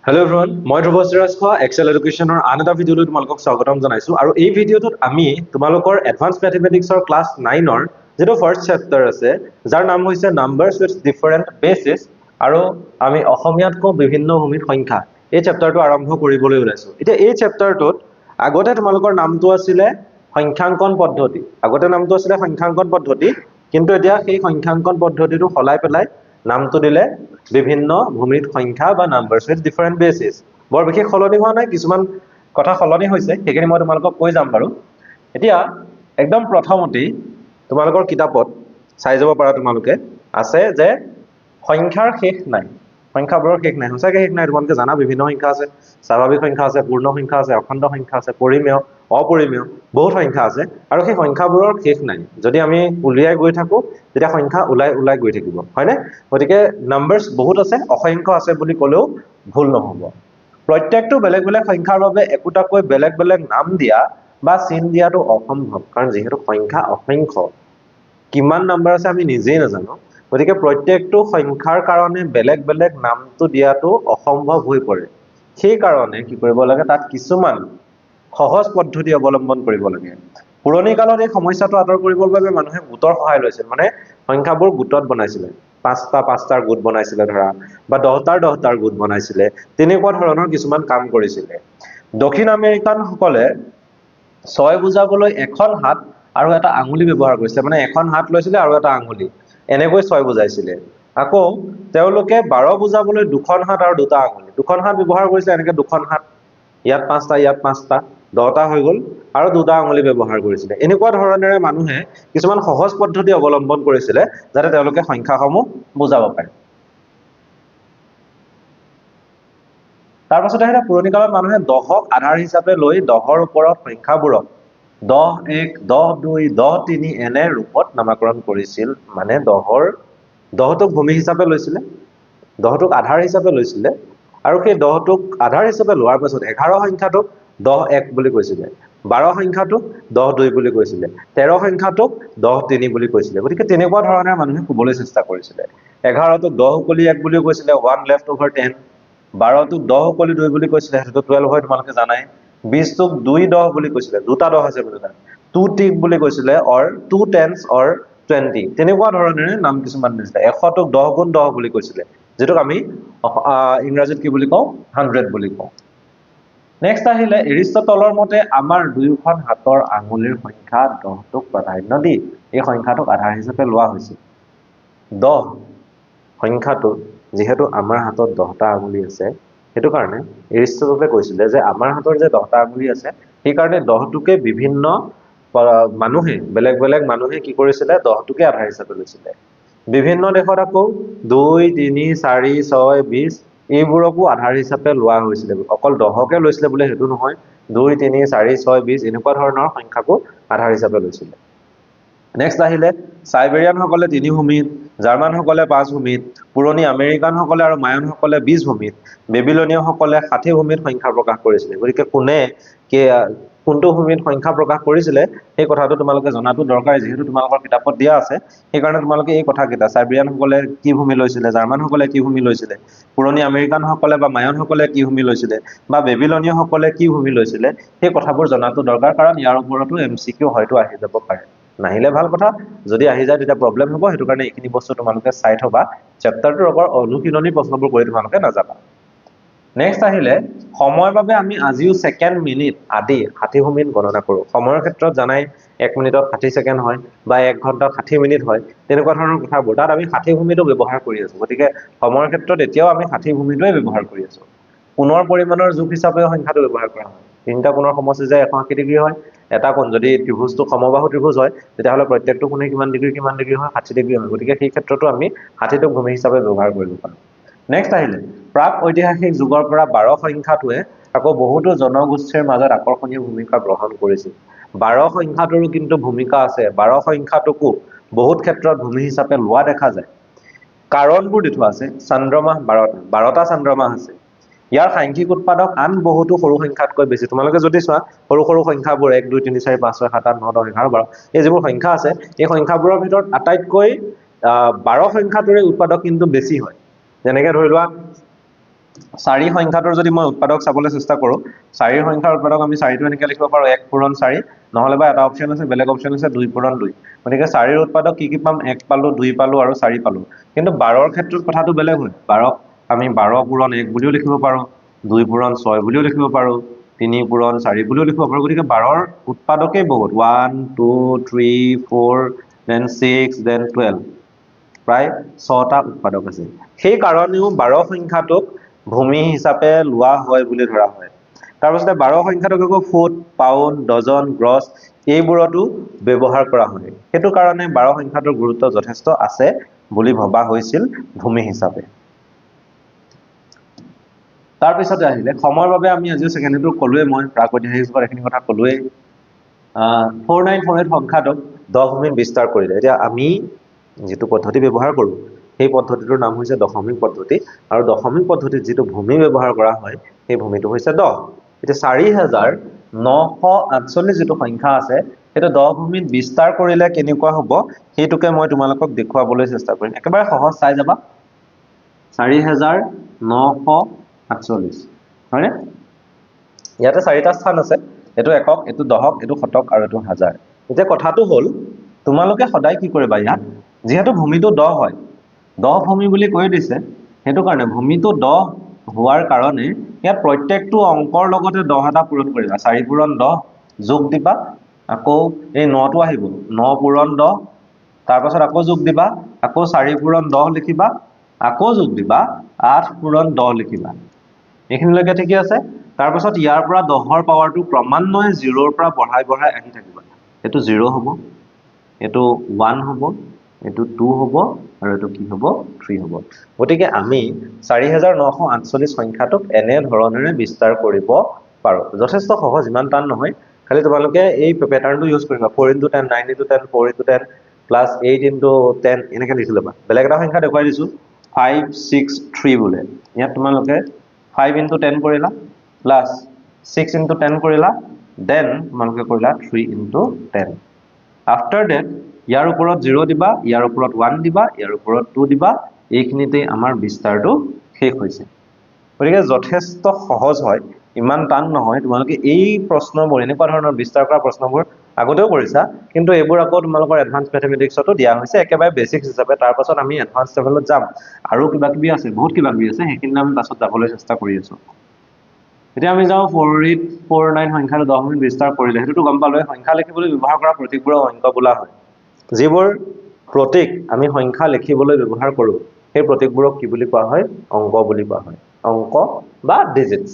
Hello everyone, মই ধ্ৰুৱশ্ৰীৰাজ খোৱা Excel এডুকেশ্যনৰ আন এটা ভিডিঅ'লৈ তোমালোকক স্বাগতম জনাইছো আৰু এই ভিডিঅ'টোত আমি তোমালোকৰ এডভান্স মেথমেটিক্সৰ ক্লাছ 9ৰ যেটো ফাৰ্স্ট চেপ্টাৰ আছে যাৰ নাম হৈছে নাম্বাৰছ উইথ ডিফাৰেন্ট বেসিস আৰু আমি অসমীয়াতকৈ বিভিন্ন ভূমিত সংখ্যা এই চেপ্টাৰটো আৰম্ভ কৰিবলৈ ওলাইছো। এতিয়া এই চেপ্টাৰটোত আগতে তোমালোকৰ নামটো আছিল সংখ্যাঙ্কন পদ্ধতি কিন্তু এতিয়া সেই সংখ্যাঙ্কন পদ্ধতিটো সলাই পেলাই নামটো দিলে বিভিন্ন ভূমিত সংখ্যা বা নাম্বাৰছ উইথ ডিফাৰেন্ট বেসিস। বৰ বিশেষ সলনি হোৱা নাই, কিছুমান কথা সলনি হৈছে, সেইখিনি মই তোমালোকক কৈ যাম বাৰু। এতিয়া একদম প্ৰথমতেই তোমালোকৰ কিতাপত চাই যাব পাৰা তোমালোকে আছে যে সংখ্যাৰ শেষ নাই, সংখ্যাবোৰৰ শেষ নাই, সঁচাকৈ শেষ নাই। তোমালোকে জানা বিভিন্ন সংখ্যা আছে, স্বাভাৱিক সংখ্যা আছে, পূৰ্ণ সংখ্যা আছে, অখণ্ড সংখ্যা আছে, পৰিমেয়, অপৰিমেয়, বহুত সংখ্যা আছে আৰু সেই সংখ্যাবোৰৰ শেষ নাই। যদি আমি উলিয়াই গৈ থাকো তেতিয়া সংখ্যা ওলাই গৈ থাকিব, হয়নে? গতিকে নাম্বাৰছ বহুত আছে, অসংখ্য আছে বুলি ক'লেও ভুল নহ'ব। প্ৰত্যেকটো বেলেগ বেলেগ সংখ্যাৰ বাবে একোটাকৈ বেলেগ বেলেগ নাম দিয়া বা চিন দিয়াটো অসম্ভৱ, কাৰণ যিহেতু সংখ্যা অসংখ্য, কিমান নাম্বাৰ আছে আমি নিজেই নাজানো। গতিকে প্ৰত্যেকটো সংখ্যাৰ কাৰণে বেলেগ বেলেগ নামটো দিয়াটো অসম্ভৱ হৈ পৰে। সেই কাৰণে কি কৰিব লাগে, তাত কিছুমান সহজ পদ্ধতি অৱলম্বন কৰিব লাগে। পুৰণি কালত এই সমস্যাটো আঁতৰ কৰিবৰ বাবে মানুহে গোটৰ সহায় লৈছিল, মানে সংখ্যাবোৰ গোটত বনাইছিলে, পাঁচটাৰ গোট বনাইছিলে ধৰা, বা দহটাৰ গোট বনাইছিলে, তেনেকুৱা ধৰণৰ কিছুমান কাম কৰিছিলে। দক্ষিণ আমেৰিকান সকলে 6 বুজাবলৈ এখন হাত আৰু এটা আঙুলি ব্যৱহাৰ কৰিছিলে, মানে এখন হাত লৈছিলে আৰু এটা আঙুলি, এনেকৈ 6 বুজাইছিলে। আকৌ তেওঁলোকে 12 বুজাবলৈ দুখন হাত আৰু দুটা আঙুলি, দুখন হাত ব্যৱহাৰ কৰিছিলে, এনেকৈ দুখন হাত, ইয়াত 5টা ইয়াত 5টা, 10টা হৈ গ'ল, আৰু দুটা আঙুলি ব্যৱহাৰ কৰিছিলে। এনেকুৱা ধৰণেৰে মানুহে কিছুমান সহজ পদ্ধতি অৱলম্বন কৰিছিলে যাতে তেওঁলোকে সংখ্যাসমূহ বুজাব পাৰে। তাৰ পাছতে আহিলে পুৰণি কালত মানুহে 10ক আধাৰ হিচাপে লৈ 10ৰ ওপৰত সংখ্যাবোৰক 10 1 10 2 10 3 এনে ৰূপত নামাকৰণ কৰিছিল, মানে 10টোক ভূমি হিচাপে লৈছিলে, 10টোক আধাৰ হিচাপে লৈছিলে, আৰু সেই 10টোক আধাৰ হিচাপে লোৱাৰ পাছত 11 সংখ্যাটোক 10 1 বুলি কৈছিলে, 12 সংখ্যাটোক 10 2 বুলি কৈছিলে, 13 সংখ্যাটোক 10 3 বুলি কৈছিলে। গতিকে তেনেকুৱা ধৰণে মানুহে ক'বলৈ চেষ্টা কৰিছিলে। 11টোক 10 উকলি 1 বুলিও কৈছিলে, 1 left over 10, 12টোক 10 উকলি 2 বুলি কৈছিলে, সেইটো 12 হয় তোমালোকে জানাই, 20টোক 2 10 বুলি কৈছিলে, দুটা 10 আছে বুলি, 2 tick বুলি কৈছিলে, অৰ 2 tens অৰ 20, তেনেকুৱা ধৰণেৰে নাম কিছুমান দিছিলে। 100টোক 10 গুণ 10 বুলি কৈছিলে, যেটোক আমি ইংৰাজীত কি বুলি কওঁ, 100 বুলি কওঁ। নেক্সট আহিলে এৰিষ্টটলৰ মতে আমাৰ দুয়োখন হাতৰ আঙুলিৰ সংখ্যা 10টোক প্ৰাধান্য দি এই সংখ্যাটোক আধাৰ হিচাপে লোৱা হৈছিল। 10 সংখ্যাটো যিহেতু আমাৰ হাতত 10টা আঙুলি আছে, সেইটো কাৰণে এৰিষ্টটলে কৈছিলে যে আমাৰ হাতৰ যে 10টা আঙুলি আছে, সেই কাৰণে 10টোকে বিভিন্ন মানুহে, বেলেগ বেলেগ মানুহে কি কৰিছিলে, 10টোকে আধাৰ হিচাপে লৈছিলে। বিভিন্ন দেশত আকৌ 2 3 4 6 20 এইবোৰকো আধাৰ হিচাপে লোৱা হৈছিলে। অকল 10কে লৈছিলে বোলে সেইটো নহয়, 2 3 4 6 20 এনেকুৱা ধৰণৰ সংখ্যাকো আধাৰ হিচাপে লৈছিলে। নেক্সট আহিলে চাইবেৰিয়ান সকলে 3 ভূমিত, জাৰ্মান সকলে 5 ভূমিত, পুৰণি আমেৰিকান সকলে আৰু মায়ন সকলে 20 ভূমিত, বেবিলনীয় সকলে 60 ভূমিত সংখ্যা প্ৰকাশ কৰিছিলে। গতিকে কোনে কোনটো ভূমিত সংখ্যা প্ৰকাশ কৰিছিলে সেই কথাটো তোমালোকে জনাটো দৰকাৰ, যিহেতু তোমালোকৰ কিতাপত দিয়া আছে। সেইকাৰণে তোমালোকে এই কথাকেইটা, চাইবেৰিয়ান সকলে কি ভূমি লৈছিলে, জাৰ্মান সকলে কি ভূমি লৈছিলে, পুৰণি আমেৰিকান সকলে বা মায়ন সকলে কি ভূমি লৈছিলে, বা বেবিলনীয় সকলে কি ভূমি লৈছিলে, সেই কথাবোৰ জনাটো দৰকাৰ, কাৰণ ইয়াৰ ওপৰতো MCQ হয়তো আহি যাব পাৰে। নাহিলে ভাল কথা, যদি আহি যায় তেতিয়া প্ৰব্লেম হ'ব। সেইটো কাৰণে এইখিনি বস্তু তোমালোকে চাই থবা, চেপ্টাৰটোৰ ওপৰত অনুশীলনী প্ৰশ্নবোৰ কৰি তোমালোকে নাযাবা। নেক্সট আহিলে সময়ৰ বাবে আমি আজিও ছেকেণ্ড, মিনিট আদি 60 ভূমিত গণনা কৰোঁ। সময়ৰ ক্ষেত্ৰত জানাই 1 মিনিটত 60 ছেকেণ্ড হয়, বা 1 ঘণ্টাত 60 মিনিট হয়, তেনেকুৱা ধৰণৰ কথাবোৰ তাত আমি 60 ভূমিটো ব্যৱহাৰ কৰি আছো। গতিকে সময়ৰ ক্ষেত্ৰত এতিয়াও আমি 60 ভূমিটোৱে ব্যৱহাৰ কৰি আছো। কোণৰ পৰিমাণৰ জোখ হিচাপে সংখ্যাটো ব্যৱহাৰ কৰা হয়। 3টা কোণৰ সমষ্টি যে 180 ডিগ্ৰী হয়, এটা কোণ যদি ত্ৰিভুজটো সমবাহু ত্ৰিভুজ হয় তেতিয়াহ'লে প্ৰত্যেকটো কোণে কিমান ডিগ্ৰী হয়, 60 ডিগ্ৰী হয়। গতিকে সেই ক্ষেত্ৰতো আমি 60টোক ভূমি হিচাপে ব্যৱহাৰ কৰিব পাৰোঁ। নেক্সট আহিলে প্ৰাক ঐতিহাসিক যুগৰ পৰা 12 সংখ্যাটোৱে আকৌ বহুতো জনগোষ্ঠীৰ মাজত আকৰ্ষণীয় ভূমিকা গ্ৰহণ কৰিছিল। 12 সংখ্যাটোৰো কিন্তু ভূমিকা আছে, 12 সংখ্যাটোকো বহুত ক্ষেত্ৰত ভূমি হিচাপে লোৱা দেখা যায়। কাৰণবোৰ দি থোৱা আছে, চন্দ্ৰমাহ 12টা চন্দ্ৰমাহ আছে। ইয়াৰ সাংখ্যিক উৎপাদক আন বহুতো সৰু সংখ্যাতকৈ বেছি। তোমালোকে যদি চোৱা সৰু সৰু সংখ্যাবোৰ 1 2 3 4 5 6 7 8 9 10 11 12 এই যিবোৰ সংখ্যা আছে, এই সংখ্যাবোৰৰ ভিতৰত আটাইতকৈ 12 সংখ্যাটোৰে উৎপাদক কিন্তু বেছি হয়। যেনেকৈ ধৰি লোৱা 4 সংখ্যাটোৰ যদি মই উৎপাদক চাবলৈ চেষ্টা কৰোঁ 4 সংখ্যাৰ উৎপাদক আমি 4টো এনেকৈ লিখিব পাৰোঁ 1 পূৰণ 4 নহ'লে বা এটা অপশ্যন আছে বেলেগ অপশ্যন আছে 2 পূৰণ 2 গতিকে 4ৰ উৎপাদক কি পাম 1 পালোঁ 2 পালোঁ আৰু 4 পালোঁ কিন্তু 12ৰ ক্ষেত্ৰত কথাটো বেলেগ হয় 12ক আমি 12 পূৰণ 1 বুলিও লিখিব পাৰোঁ 2 পূৰণ 6 বুলিও লিখিব পাৰোঁ 3 পূৰণ 4 বুলিও লিখিব পাৰোঁ গতিকে 12ৰ উৎপাদকেই বহুত 1 2 3 4 then 6 then 12 প্ৰায় 6টা উৎপাদক আছে সেই কাৰণেও 12 সংখ্যাটোক ভূমি হিচাপে লোৱা হয় বুলি ধৰা হয় তাৰপিছতে 12 সংখ্যাটোক আকৌ ফুট পাউণ্ড ডজন গ্ৰছ এইবোৰতো ব্যৱহাৰ কৰা হয় সেইটো কাৰণে 12 সংখ্যাটোৰ গুৰুত্ব যথেষ্ট আছে বুলি ভবা হৈছিল ভূমি হিচাপে তাৰপিছতে আহিলে সময়ৰ বাবে আমি আজি সেকেন্ডটো কলোৱে মই প্ৰাগৈতিহাসিক যুগৰ এখিনি কথা কলোৱে 4948 সংখ্যাটোক 10 ভূমিত বিস্তাৰ কৰিলে এতিয়া আমি যেটো পদ্ধতি ব্যৱহাৰ কৰো সেই পদ্ধতিটোৰ নাম হৈছে দশমিক পদ্ধতি আৰু দশমিক পদ্ধতিত যেটো ভূমি ব্যৱহাৰ কৰা হয় সেই ভূমিটো হৈছে 10 এতিয়া 4948 যেটো সংখ্যা আছে এটা 10 ভূমিত বিস্তাৰ কৰিলে কেনেকুৱা হ'ব হেতুকে মই তোমালোকক দেখুৱাবলৈ চেষ্টা কৰিম একেবাৰে সহজ চাই যাবা 4948 হয়নে ইয়াতে 4টা স্থান আছে এটো একক এটো দহক এটো শতক আৰু এটো হাজাৰ এতিয়া কথাটো হ'ল তোমালোকে সদায় কি কৰিবা ইয়াত যেহেতু ভূমিটো 10 হয় 10 ভূমি বুলি কৈ দিছে হেতু কাৰণে ভূমিটো 10 হোৱাৰ কাৰণে ইয়াত প্ৰত্যেকটো অংকৰ লগতে 10 এটা পূৰণ কৰিবা 4 পূৰণ 10 যোগ দিবা আকৌ এই 9টো আহিব 9 পূৰণ 10 তাৰ পাছত আকৌ যোগ দিবা আকৌ 4 পূৰণ 10 লিখিবা আকৌ যোগ দিবা 8 পূৰণ 10 লিখিবা এইখিনিলৈকে ঠিকই আছে তাৰ পাছত ইয়াৰ পৰা 10ৰ পাৱাৰটো ক্ৰমান্বয়ে 0ৰ পৰা বঢ়াই বঢ়াই আহি থাকিব এটো 0 হ'ব এটো 1 হ'ব এটো 2 হ'ব আৰু এটো কি হ'ব 3 হ'ব গতিকে আমি 4948 সংখ্যাটোক এনে ধৰণেৰে বিস্তাৰ কৰিব পাৰো যথেষ্ট সহজ ইমান টান নহয় খালি তোমালোকে এই প্যাটাৰ্নটো ইউজ কৰিবা 4 * 10 9 * 10 4 * 10 প্লাস 8 * 10 এনেকৈ লিখি ল'বা বেলেগ এটা সংখ্যা দেখুৱাই দিছো 5 6 3 বোলে ইয়াত তোমালোকে 5 * 10 কৰিলা প্লাস 6 * 10 কৰিলা then তোমালোকে কৰিলা 3 * 10 after that ইয়াৰ ওপৰত 0 দিবা ইয়াৰ ওপৰত 1 দিবা ইয়াৰ ওপৰত 2 দিবা এইখিনিতে আমাৰ বিস্তাৰটো শেষ হৈছে গতিকে যথেষ্ট সহজ হয় ইমান টান নহয় তোমালোকে এই প্ৰশ্নবোৰ এনেকুৱা ধৰণৰ বিস্তাৰ কৰা প্ৰশ্নবোৰ আগতেও কৰিছা কিন্তু এইবোৰ আকৌ তোমালোকৰ এডভান্স ম্যাথমেটিক্সতো দিয়া হৈছে একেবাৰে বেসিক্স হিচাপে তাৰ পাছত আমি এডভান্স লেভেলত যাম আৰু কিবা কিবি আছে বহুত কিবা কিবি আছে সেইখিনি আমি পাছত যাবলৈ চেষ্টা কৰি আছো এতিয়া আমি যাও 4849 সংখ্যাটো 10 মিনিট বিস্তাৰ কৰিলে হেতুটো গম পালে সংখ্যা লিখিবলৈ ব্যৱহাৰ কৰা প্ৰতীকবোৰ অংক বোলা হয় যিবোৰ প্ৰতীক আমি সংখ্যা লিখিবলৈ ব্যৱহাৰ কৰো সেই প্ৰতীকবোৰক কি বুলি কোৱা হয় অংক বুলি কোৱা হয় অংক বা ডিজিটস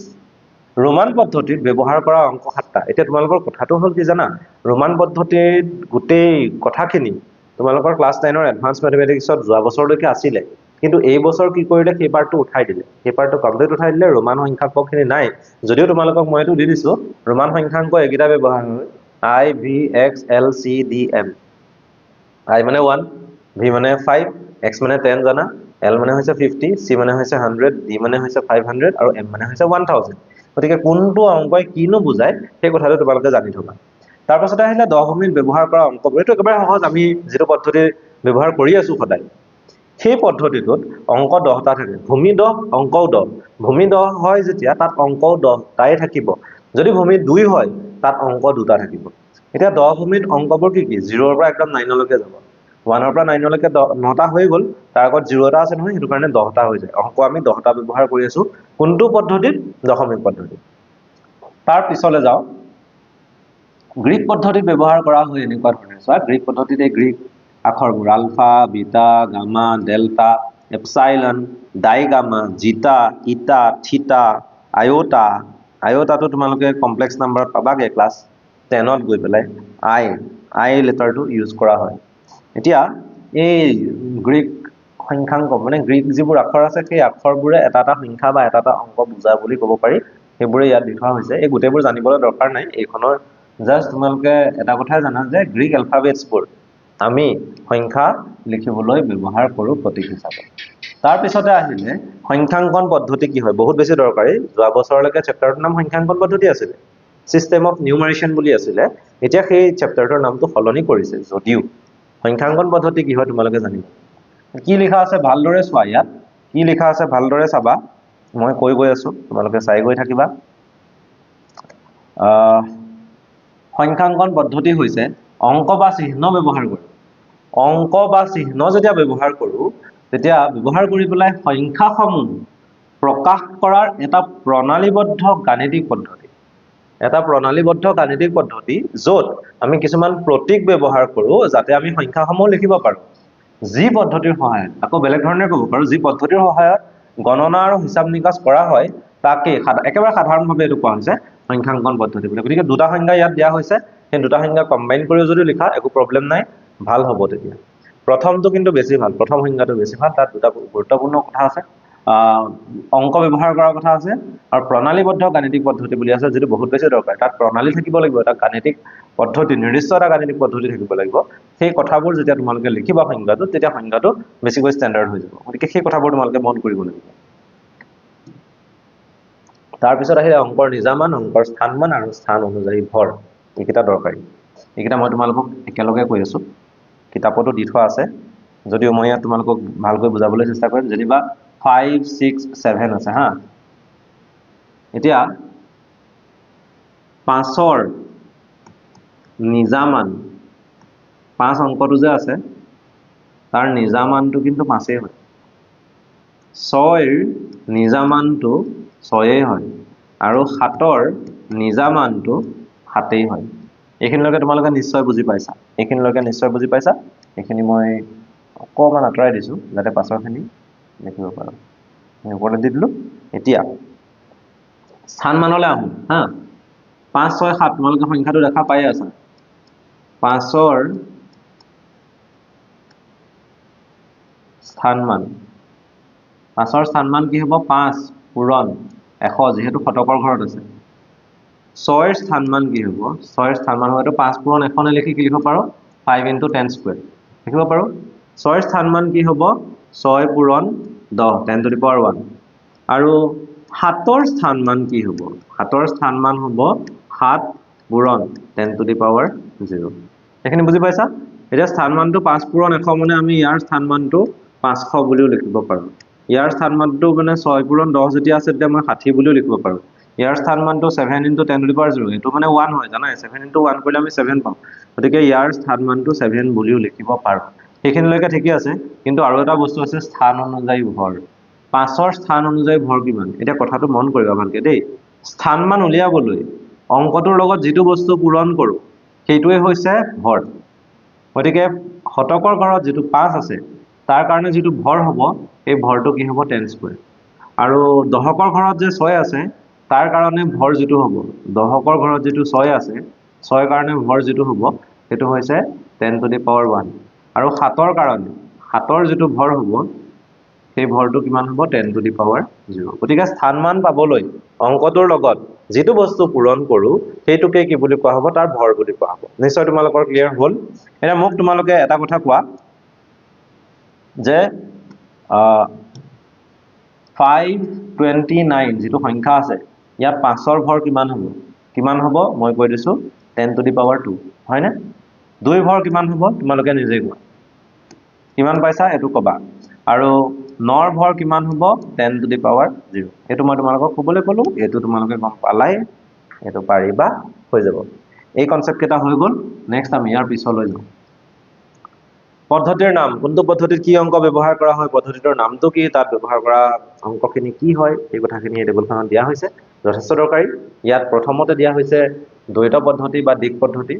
ৰোমান পদ্ধতিত ব্যৱহাৰ কৰা অংক 7টা এতিয়া তোমালোকৰ কথাটো হ'ল কি জানা ৰোমান পদ্ধতিত গোটেই কথাখিনি তোমালোকৰ ক্লাস 10 ৰ এডভান্স ম্যাথমেটিক্সত যোৱা বছৰলৈকে আছিল কিন্তু এই বছৰ কি কৰিলে সেই পাৰ্টটো উঠাই দিলে সেই পাৰ্টটো কমপ্লিট উঠাই দিলে ৰোমান সংখ্যাকখিনি নাই যদিও তোমালোকক মই এটো দি দিছো ৰোমান সংখ্যাংক একিটা ব্যৱহাৰ হয় I V X L C D M I মানে 1 V মানে 5 X মানে 10 জানা L মানে হৈছে 50 C মানে হৈছে 100 D মানে হৈছে 500 আৰু M মানে হৈছে 1000 গতিকে কোনটো অংকই কিনো বুজায় সেই কথাটো তোমালোকে জানি থবা তাৰ পাছত আহিলে 10 ভূমিত ব্যৱহাৰ কৰা অংকবোৰ এটো একেবাৰে সহজ আমি যেটো পদ্ধতি ব্যৱহাৰ কৰি আছো সদায় সেই পদ্ধতিটোত অংক 10টা থাকে ভূমি 10 অংকও 10 ভূমি 10 হয় যেতিয়া তাত অংকও 10টাই থাকিব যদি ভূমি 2 হয় তাত অংক 2টা থাকিব এতিয়া 10 ভূমিত অংকবোৰ কি 0 ৰ পৰা একদম 9 লৈকে যাব 1 ৰ পৰা 9 লৈকে 9টা হৈ গল তাৰ আগত 0 এটা আছে নহয় হেতু কাৰণে 10টা হৈ যায় অংক আমি 10টা ব্যৱহাৰ কৰি আছো কোনটো পদ্ধতিত দশমিক পদ্ধতি তাৰ পিছলে যাও গ্ৰীক পদ্ধতিত ব্যৱহাৰ কৰা হয় এনেকুৱা ধৰণে চোৱা গ্ৰীক পদ্ধতিতে গ্ৰীক আখৰবোৰ alpha beta gamma delta epsilon digamma zeta eta theta iota আয়োটাটো তোমালোকে কমপ্লেক্স নাম্বাৰত পাবাগে ক্লাস 10ত গৈ পেলাই আই লেটাৰটো ইউজ কৰা হয় এতিয়া এই গ্ৰীক সংখ্যাংক মানে গ্ৰীক যিবোৰ আখৰ আছে সেই আখৰবোৰে এটা এটা সংখ্যা বা এটা এটা অংক বুজা বুলি ক'ব পাৰি সেইবোৰে ইয়াত লিখা হৈছে এই গোটেইবোৰ জানিবলৈ দৰকাৰ নাই এইখনৰ জাস্ট তোমালোকে এটা কথাই জানা যে গ্ৰীক এলফাবেটছবোৰ আমি সংখ্যা লিখিবলৈ ব্যৱহাৰ কৰো প্ৰতীক হিচাপে তাৰ পিছতে আহিলে সংখ্যাঙ্কন পদ্ধতি কি হয় বহুত বেছি দৰকাৰী যোৱা বছৰলৈকে চেপ্টাৰটোৰ নাম সংখ্যাঙ্কন পদ্ধতি আছিল সিস্টেম অফ নিউমাৰেশন বুলি আছিলে এতিয়া সেই চেপ্টাৰটোৰ নামটো সলনি কৰিছে যদিও সংখ্যাঙ্কন পদ্ধতি কি হয় তোমালোকে জানিবা কি লিখা আছে ভালদৰে চোৱা ইয়াত কি লিখা আছে ভালদৰে চাবা মই কৈ গৈ আছো, তোমালোকে চাই গৈ থাকিবা। সংখ্যাঙ্কন পদ্ধতি হৈছে অংক বা চিহ্ন ব্যৱহাৰ কৰি, অংক বা চিহ্ন যেতিয়া ব্যৱহাৰ কৰোঁ তেতিয়া ব্যৱহাৰ কৰি পেলাই সংখ্যাসমূহ প্ৰকাশ কৰাৰ এটা প্ৰণালীবদ্ধ গাণিতিক পদ্ধতি, এটা প্ৰণালীবদ্ধ গাণিতিক পদ্ধতি য'ত আমি কিছুমান প্ৰতীক ব্যৱহাৰ কৰোঁ যাতে আমি সংখ্যাসমূহ লিখিব পাৰোঁ। যি পদ্ধতিৰ সহায়ত, আকৌ বেলেগ ধৰণে ক'ব পাৰোঁ, যি পদ্ধতিৰ সহায়ত গণনা আৰু হিচাপ নিকাচ কৰা হয় তাকে একেবাৰে সাধাৰণভাৱে এইটো কোৱা হৈছে সংখ্যাঙ্কন পদ্ধতি বুলি। গতিকে দুটা সংজ্ঞা ইয়াত দিয়া হৈছে, সেই দুটা সংজ্ঞা কম্বাইন কৰি যদি লিখা একো প্ৰব্লেম নাই, ভাল হ'ব তেতিয়া। প্ৰথমটো কিন্তু বেছি ভাল, প্ৰথম সংজ্ঞাটো বেছি ভাল, তাত দুটা গুৰুত্বপূৰ্ণ কথা আছে। অংক ব্যৱহাৰ কৰাৰ কথা আছে আৰু প্ৰণালীবদ্ধ গাণিতিক পদ্ধতি বুলি আছে, যিটো বহুত বেছি দৰকাৰ। তাত প্ৰণালী থাকিব লাগিব, এটা গাণিতিক পদ্ধতি, নিৰ্দিষ্ট এটা গাণিতিক পদ্ধতি থাকিব লাগিব। সেই কথাবোৰ যেতিয়া তোমালোকে লিখিবা সংজ্ঞাটো, তেতিয়া সংজ্ঞাটো বেছিকৈ ষ্টেণ্ডাৰ্ড হৈ যাব। গতিকে সেই কথাবোৰ তোমালোকে মন কৰিব লাগিব। তাৰপিছত আহিলে অংকৰ নিজামান, অংকৰ স্থানমান আৰু স্থান অনুযায়ী ভৰ। এইকেইটা দৰকাৰী, এইকেইটা মই তোমালোকক একেলগে কৈ আছো, কিতাপতো দি থোৱা আছে, যদিও মই ইয়াত তোমালোকক ভালকৈ বুজাবলৈ চেষ্টা কৰিম। যেনিবা 5, 6, 7 আছে হা। এতিয়া 5ৰ নিজামান, 5 অংকটো যে আছে তাৰ নিজামানটো কিন্তু 5এ হয়। 6ৰ নিজামানটো 6এ হয় আৰু 7ৰ নিজামানটো 7এ হয়। এইখিনিলৈকে তোমালোকে নিশ্চয় বুজি পাইছা, এইখিনিলৈকে নিশ্চয় বুজি পাইছা। এইখিনি মই অকণমান আঁতৰাই দিছোঁ যাতে পাছৰখিনি দেখিব পাৰোঁ। ওপৰতে দি দিলোঁ। এতিয়া স্থানমানলৈ আহোঁ হা। 5, 6, 7 তোমালোকে সংখ্যাটো দেখা পাই আছা। 5ৰ স্থানমান, 5ৰ স্থানমান কি হ'ব? 5 পূৰণ 100, যিহেতু শতকৰ ঘৰত আছে। 6ৰ স্থানমান কি হ'ব? 6ৰ স্থানমান হ'ব, এইটো 5 পূৰণ 100 লিখি কি লিখিব পাৰোঁ? 5 × 10 স্কুৱেৰ লিখিব পাৰোঁ। 6ৰ স্থানমান কি হ'ব? 6 পূৰণ 10, 10⁻1। আৰু 7ৰ স্থানমান কি হ'ব? 7ৰ স্থানমান হ'ব 7 পূৰণ 10⁻0। এইখিনি বুজি পাইছা? এতিয়া স্থানমানটো 5 পূৰণ 100 মানে আমি ইয়াৰ স্থানমানটো 500 বুলিও লিখিব পাৰোঁ। ইয়াৰ স্থানমানটো মানে 6 পূৰণ 10 যেতিয়া আছে তেতিয়া মই 60 বুলিও লিখিব পাৰোঁ। ইয়াৰ স্থানমানটো 7 × 10⁻0, এইটো মানে 1 হয় জানাই, 7 × 1 কৰিলে আমি 7 পাওঁ। গতিকে ইয়াৰ স্থানমানটো 7 বুলিও লিখিব পাৰোঁ। সেইখিনিলৈকে ঠিকে আছে, কিন্তু আৰু এটা বস্তু আছে, স্থান অনুযায়ী ভৰ। 5ৰ স্থান অনুযায়ী ভৰ কিমান? এতিয়া কথাটো মন কৰিবা ভালকে দেই। স্থানমান উলিয়াবলৈ অংকটোৰ লগত যিটো বস্তু পূৰণ কৰোঁ সেইটোৱে হৈছে ভৰ। গতিকে শতকৰ ঘৰত যিটো 5 আছে তাৰ কাৰণে যিটো ভৰ হ'ব, এই ভৰটো কি হ'ব? 10 স্কুৱেৰ। আৰু দশকৰ ঘৰত যে 6 আছে তাৰ কাৰণে ভৰ যিটো হ'ব, দশকৰ ঘৰত যিটো 6 আছে, 6 কাৰণে ভৰ যিটো হ'ব সেইটো হৈছে 10⁻1। আৰু 7ৰ কাৰণে, 7ৰ যিটো ভৰ হ'ব সেই ভৰটো কিমান হ'ব? 10⁻0। গতিকে স্থানমান পাবলৈ অংকটোৰ লগত যিটো বস্তু পূৰণ কৰোঁ সেইটোকে কি বুলি কোৱা হ'ব? তাৰ ভৰ বুলি কোৱা হ'ব। নিশ্চয় তোমালোকৰ ক্লিয়াৰ হ'ল। এতিয়া মোক তোমালোকে এটা কথা কোৱা যে 529 যিটো সংখ্যা আছে, ইয়াত 5ৰ ভৰ কিমান হ'ব? কিমান হ'ব? মই কৈ দিছোঁ 10⁻2, হয়নে? 2ৰ ভৰ কিমান হ'ব? তোমালোকে নিজেই কোৱা। কিমান পাইছা এইটো ক'বা। আৰু 9ৰ ভৰ কিমান হ'ব? 10⁻0। এইটো মই তোমালোকক ক'বলৈ ক'লোঁ, এইটো তোমালোকে গম পালাই, এইটো পাৰিবা, হৈ যাব। এই কনচেপ্ট কেইটা হৈ গ'ল। নেক্সট আমি ইয়াৰ পিছলৈ যাওঁ। পদ্ধতিৰ নাম, কোনটো পদ্ধতিত কি অংক ব্যৱহাৰ কৰা হয়, পদ্ধতিটোৰ নামটো কি, তাত ব্যৱহাৰ কৰা অংকখিনি কি হয়, এই কথাখিনি এই টেবুলখনত দিয়া হৈছে, যথেষ্ট দৰকাৰী। ইয়াত প্ৰথমতে দিয়া হৈছে দ্বৈত পদ্ধতি বা দিক পদ্ধতি,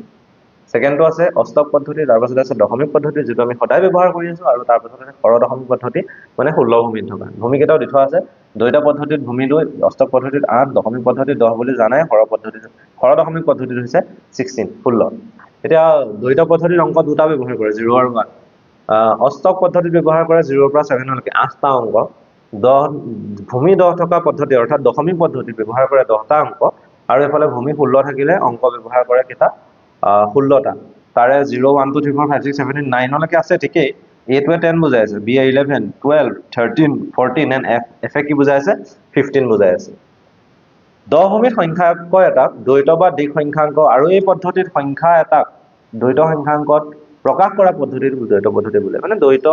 ছেকেণ্ডটো আছে অষ্টক পদ্ধতি, তাৰপাছত আছে দশমিক পদ্ধতি, যিটো আমি সদায় ব্যৱহাৰ কৰি আছোঁ, আৰু তাৰপাছত আছে সৰলদশমিক পদ্ধতি, মানে 16 ভূমিত থকা। ভূমিকেইটাও দি থোৱা আছে। দ্বৈত পদ্ধতিত ভূমি 2, অষ্টক পদ্ধতিত 8, দশমিক পদ্ধতিত 10 বুলি জানাই, সৰলদশমিক পদ্ধতিত হৈছে 16। এতিয়া দ্বৈত পদ্ধতিত অংক দুটা ব্যৱহাৰ কৰে, 0 আৰু 1। অষ্টক পদ্ধতিত ব্যৱহাৰ কৰে 0ৰ পৰা 7লৈকে 8টা অংক। ভূমি 10 থকা পদ্ধতি অৰ্থাৎ দশমিক পদ্ধতিত ব্যৱহাৰ কৰে 10টা অংক, আৰু এইফালে ভূমি 16 থাকিলে অংক ব্যৱহাৰ কৰে কেইটা? 16টা। তাৰে 0, 1, 2, 3, 4, 5, 6, 7, 8, 9লৈকে আছে ঠিকেই। A-টোৱে 10 বুজাই আছে, B-য়ে 11, 12, 13, 14, and F-এ কি বুজাই আছে? 15 বুজাই আছে। 10 ভূমিত সংখ্যাংক এটাক দ্বৈত বা দিক সংখ্যাংক, আৰু এই পদ্ধতিত সংখ্যা এটাক দ্বৈত সংখ্যাংকত প্ৰকাশ কৰা পদ্ধতিটো দ্বৈত পদ্ধতি বোলে। মানে দ্বৈত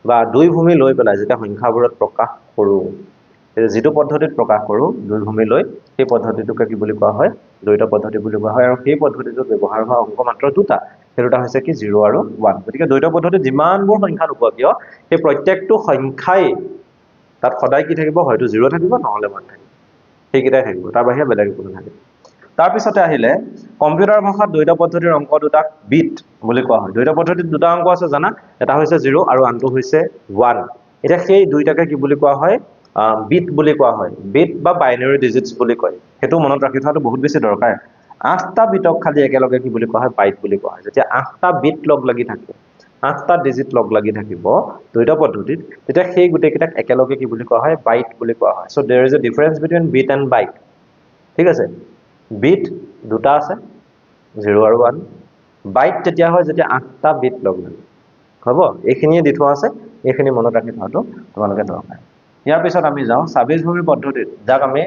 বা দুই ভূমি লৈ পেলাই যেতিয়া সংখ্যাবোৰত প্ৰকাশ কৰোঁ যিটো পদ্ধতিত প্ৰকাশ কৰোঁ দুই ভূমি লৈ সেই পদ্ধতিটোকে কি বুলি কোৱা হয় দ্বৈত পদ্ধতি বুলি কোৱা হয় আৰু সেই পদ্ধতিটোত ব্যৱহাৰ হোৱা অংক মাত্ৰ দুটা সেই দুটা হৈছে কি 0 আৰু 1 গতিকে দ্বৈত পদ্ধতিত যিমানবোৰ সংখ্যা নোপোৱা কিয় সেই প্ৰত্যেকটো সংখ্যাই তাত সদায় কি থাকিব হয়তো 0 থাকিব নহলে 1 থাকিব সেইকেইটাই থাকিব তাৰ বাহিৰে বেলেগ একো নাথাকিব তাৰ পিছতে আহিলে কম্পিউটাৰ ভাষাত দ্বৈত পদ্ধতিৰ অংক দুটাক বিট বুলি কোৱা হয় দ্বৈত পদ্ধতিত দুটা অংক আছে জানা এটা হৈছে 0 আৰু আনটো হৈছে 1 এটা সেই দুইটাকে কি বুলি কোৱা হয় বিট বুলি কোৱা হয় বিট বা বাইনাৰী ডিজিটস বুলি কয় হেতু মনত ৰাখি থোৱাটো বহুত বেছি দৰকাৰ 8টা বিটক খালি একেলগে কি বুলি কোৱা হয় বাইট বুলি কোৱা হয় যেতিয়া 8টা বিট লগ লাগি থাকে 8টা ডিজিট লগ লাগি থাকিব দ্বৈত পদ্ধতিত তেতিয়া সেই গুটেকেইটাক একেলগে কি বুলি কোৱা হয় বাইট বুলি কোৱা হয় so there is a difference between bit and byte ঠিক আছে বিট দুটা আছে 0 আৰু 1 বাইট তেতিয়া হয় যেতিয়া 8টা বিট লগ লাগে হ'ব এইখিনিয়ে দি থোৱা আছে এইখিনি মনত ৰাখি থোৱাটো তোমালোকে দৰকাৰ ইয়াৰ পিছত আমি যাওঁ 26 ভূমি পদ্ধতিত যাক আমি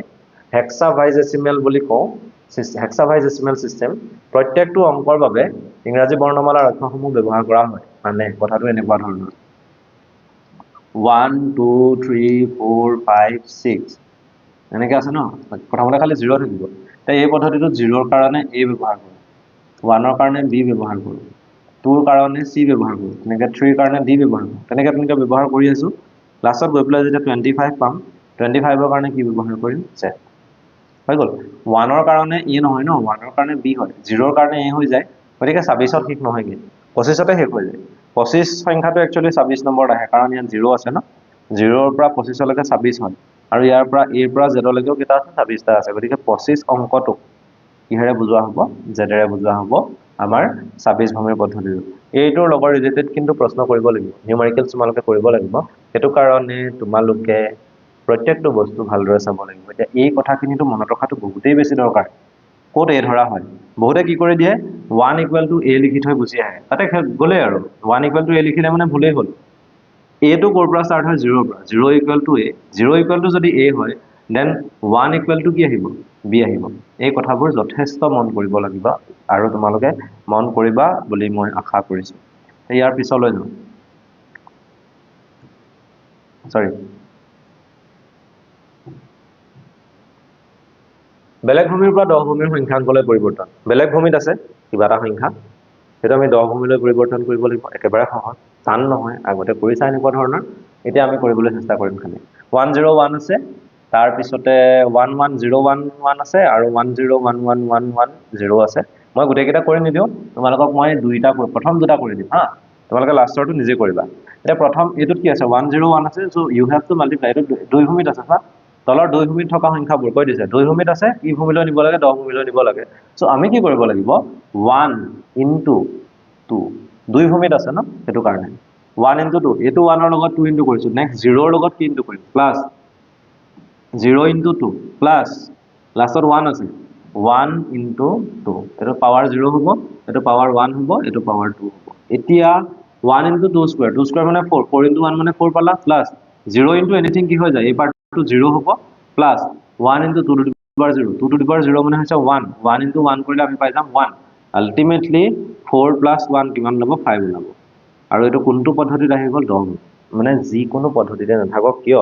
হেক্সাভাইজেচিমেল বুলি কওঁ হেক্সাভাইজেচিমেল সিস্টেম প্ৰত্যেকটো অংকৰ বাবে ইংৰাজী বৰ্ণমালাৰ অক্ষৰসমূহ ব্যৱহাৰ কৰা হয় মানে কথাটো এনেকুৱা ধৰণৰ 1 2 3 4 5 6 এনেকে আছে ন প্ৰথমতে খালি 0 থাকিব তাই এই পদ্ধতিটোত 0 ৰ কাৰণে a ব্যৱহাৰ কৰোঁ 1 ৰ কাৰণে b ব্যৱহাৰ কৰোঁ 2 ৰ কাৰণে c ব্যৱহাৰ কৰোঁ তেনেকে 3 ৰ কাৰণে d ব্যৱহাৰ কৰোঁ তেনেকে ব্যৱহাৰ কৰি আছো লাষ্টত গৈ পেলাই যেতিয়া 25 পাম 25 ৰ কাৰণে কি ব্যৱহাৰ কৰিম z হৈ গল 1 ৰ কাৰণে a নহয় ন 1 ৰ কাৰণে b হয় 0 ৰ কাৰণে a হৈ যায় গতিকে 26ত ঠিক নহয়গে 25তে শেষ হৈ যায় 25 সংখ্যাটো একচুয়ালি 26 নম্বৰত আহে কাৰণ ইয়াত 0 আছে ন 0 ৰ পৰা 25 লৈকে 26 হয় আৰু ইয়াৰ পৰা a ৰ পৰা z লৈকেও কিটা আছে 26টা আছে গতিকে 25 অংকটো কিহেৰে বুজোৱা হ'ব জেডেৰে বুজোৱা হ'ব আমাৰ 26 ভূমিৰ পদ্ধতিটো এইটোৰ লগত ৰিলেটেড কিন্তু প্ৰশ্ন কৰিব লাগিব নিউমেৰিকেলছ তোমালোকে কৰিব লাগিব হেতু কাৰণে তোমালোকে প্ৰত্যেকটো বস্তু ভালদৰে চাব লাগিব এতিয়া এই কথাখিনিটো মনত ৰখাটো বহুতেই বেছি দৰকাৰ কোড এ ধৰা হয় বহুতে কি কৰি দিয়ে 1 = a লিখি থৈ গুচি আহে তাতে গলে আৰু 1 = a লিখিলে মানে ভুলেই হ'ল a টো কোৰ পৰা স্টাৰ্ট হয় 0 ৰ পৰা 0 = a 0 = যদি a হয় দেন 1 = কি আহিব b আহিব এই কথাবোৰ যথেষ্ট মন কৰিব লাগিব আৰু তোমালোকে মন কৰিবা বুলি মই আশা কৰিছো ইয়াৰ পিছলৈ যাওঁ সৰি বেলেগ ভূমিৰ পৰা 10 ভূমিৰ সংখ্যাংকলৈ পৰিৱৰ্তন বেলেগ ভূমিত আছে কিবা এটা সংখ্যা সেইটো আমি 10 ভূমিলৈ পৰিৱৰ্তন কৰিব লাগিব একেবাৰে সহজ টান নহয় আগতে কৰিছা এনেকুৱা ধৰণৰ এতিয়া আমি কৰিবলৈ চেষ্টা কৰিম খালি 101 আছে তাৰ পিছতে 11011 আছে আৰু 1011110 আছে মই গুটেকেইটা কৰি নিদিও তোমালোকক মই দুইটা প্ৰথম দুটা কৰি দিম হা তোমালোকে লাষ্টৰটো নিজে কৰিবা এটা প্ৰথম এটোত কি আছে 101 আছে so you have to multiply এটো দুই ভূমিত আছে হা তলৰ দুই ভূমিত থকা সংখ্যাবোৰ কৈ দিছে দুই ভূমিত আছে কি ভূমিলৈ নিব লাগে 10 ভূমিলৈ নিব লাগে সো আমি কি কৰিব লাগিব 1 * 2 দুই ভূমিত আছে ন হেতু কাৰণে 1 * 2 এটো 1 ৰ লগত 2 ইনটু কৰিছো নেক্সট 0 ৰ লগত কি ইনটু কৰিম প্লাস 0 * 2 প্লাস লাষ্টত 1 আছে 1 * 2 এটো পাৱাৰ 0 হ'ব এটো পাৱাৰ 1 হ'ব এটো পাৱাৰ 2 হ'ব এতিয়া 1 * 2 স্কয়াৰ 2 স্কয়াৰ মানে 4 4 * 1 মানে 4 পালা প্লাস 0 * এনিথিং কি হৈ যায় এই পাৰ্টটো 0 হ'ব plus 1 * 2 to the power 0 2 to the power 0 মানে হৈছে 1 1 * 1 কৰিলে আমি পাই যাম 1 আলটিমেটলি 4 + 1 কিমান ল'ব 5 ওলাব আৰু এটো কোনটো পদ্ধতিত আহি গল 10 মানে যি কোনো পদ্ধতিতে নাথাকক কিয়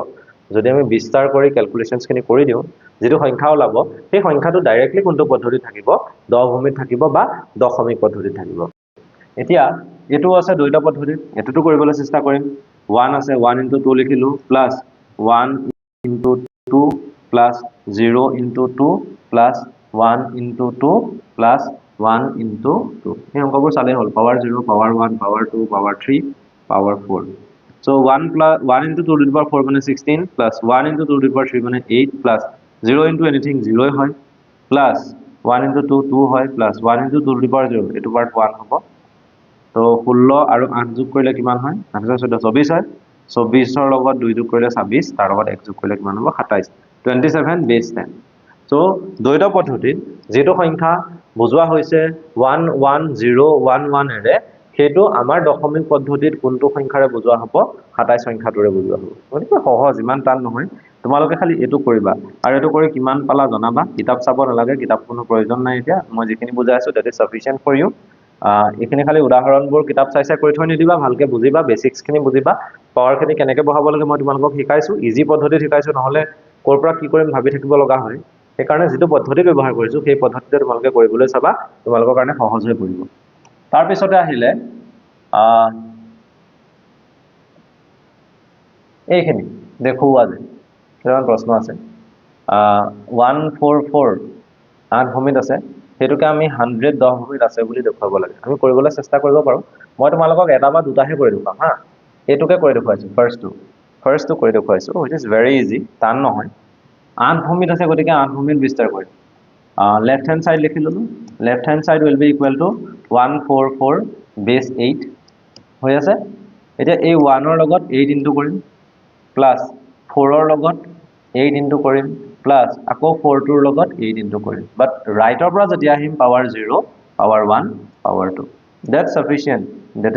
যদি আমি বিস্তাৰ কৰি ক্যালকুলেশনছ খিনি কৰি দিও যেটো সংখ্যা ওলাব সেই সংখ্যাটো ডাইৰেক্টলি কোনটো পদ্ধতি থাকিব 10 ভূমিত থাকিব বা দশমিক পদ্ধতিত থাকিব এতিয়া এটো আছে দ্বৈত পদ্ধতি এটোটো কৰিবলৈ চেষ্টা কৰিম 1 আছে 1 * 2 লিখিলো প্লাস 1 * 2 প্লাস 0 * 2 প্লাস 1 * 2 প্লাস 1 * 2 এই অংকবোৰ চালে হল power 0 power 1 power 2 power 3 power 4 so 1 * 2 to the power 4 মানে 16 plus 1 * 2 to the power 3 মানে 8 plus 0 * anything 0 হয় plus 1 * 2 2 হয় plus 1 * 2 to the power 0 এটো পাৰ্ট 1 হ'ব তো 16 আৰু 8 যোগ কৰিলে কিমান হয় 8 * 14 24 হয় 24 ৰ লগত 2 যোগ কৰিলে 26 তাৰ লগত 1 যোগ কৰিলে কিমান হ'ব 27 27 বেস 10 সো দ্বৈত পদ্ধতিত যেটো সংখ্যা বুজোৱা হৈছে 11011 এৰে হেতু আমাৰ দশমিক পদ্ধতিত কোনটো সংখ্যাৰে বুজোৱা হ'ব 27 সংখ্যাটোৰে বুজোৱা হ'ব গতিকে সহজ ইমান টান নহয় তোমালোকে খালি এটো কৰিবা আৰু এটো কৰি কিমান পালা জনাবা কিতাপ চাব নালাগে কিতাপ কোনো প্ৰয়োজন নাই এতিয়া মই যিখিনি বুজাই আছো that is sufficient for you এখানে খালি উদাহৰণবোৰ কিতাপ চাইছে কৰি থৈ নিদিবা ভালকে বুজিবা বেসিক্স খিনি বুজিবা পাৱাৰ খিনি কেনেকৈ বহাব লাগে মই তোমালোকক শিকাইছো ইজি পদ্ধতিত শিকাইছো নহলে ক'ৰ পৰা কি কৰিম ভাবি থাকিব লগা হয় সেইকাৰণে যিটো পদ্ধতি ব্যৱহাৰ কৰিছোঁ সেই পদ্ধতিতে তোমালোকে কৰিবলৈ চাবা তোমালোকৰ কাৰণে সহজ হৈ পৰিব তাৰপিছতে আহিলে এইখিনি দেখুওৱা যে কেইটামান প্ৰশ্ন আছে 144 8 ভূমিত আছে সেইটোকে আমি 100 10 ভূমিত আছে বুলি দেখুৱাব লাগে আমি কৰিবলৈ চেষ্টা কৰিব পাৰোঁ মই তোমালোকক এটা বা দুটাহে কৰি দেখুৱাম হা এইটোকে কৰি দেখুৱাইছোঁ ফাৰ্ষ্টটো কৰি দেখুৱাইছোঁ which is very easy টান নহয় 8 ভূমিত আছে গতিকে 8 ভূমিত বিস্তাৰ কৰিম left hand side লিখি ললোঁ left hand side will be equal to 144 base 8 হৈ আছে এতিয়া এই 1 ৰ লগত 8 ইনটু কৰিম প্লাস 4 ৰ লগত 8 ইনটু কৰিম প্লাস আকৌ 4 টোৰ লগত 8 ইনটু কৰিম বাট ৰাইটৰ পৰা যেতিয়া আহিম power 0 power 1 power 2 that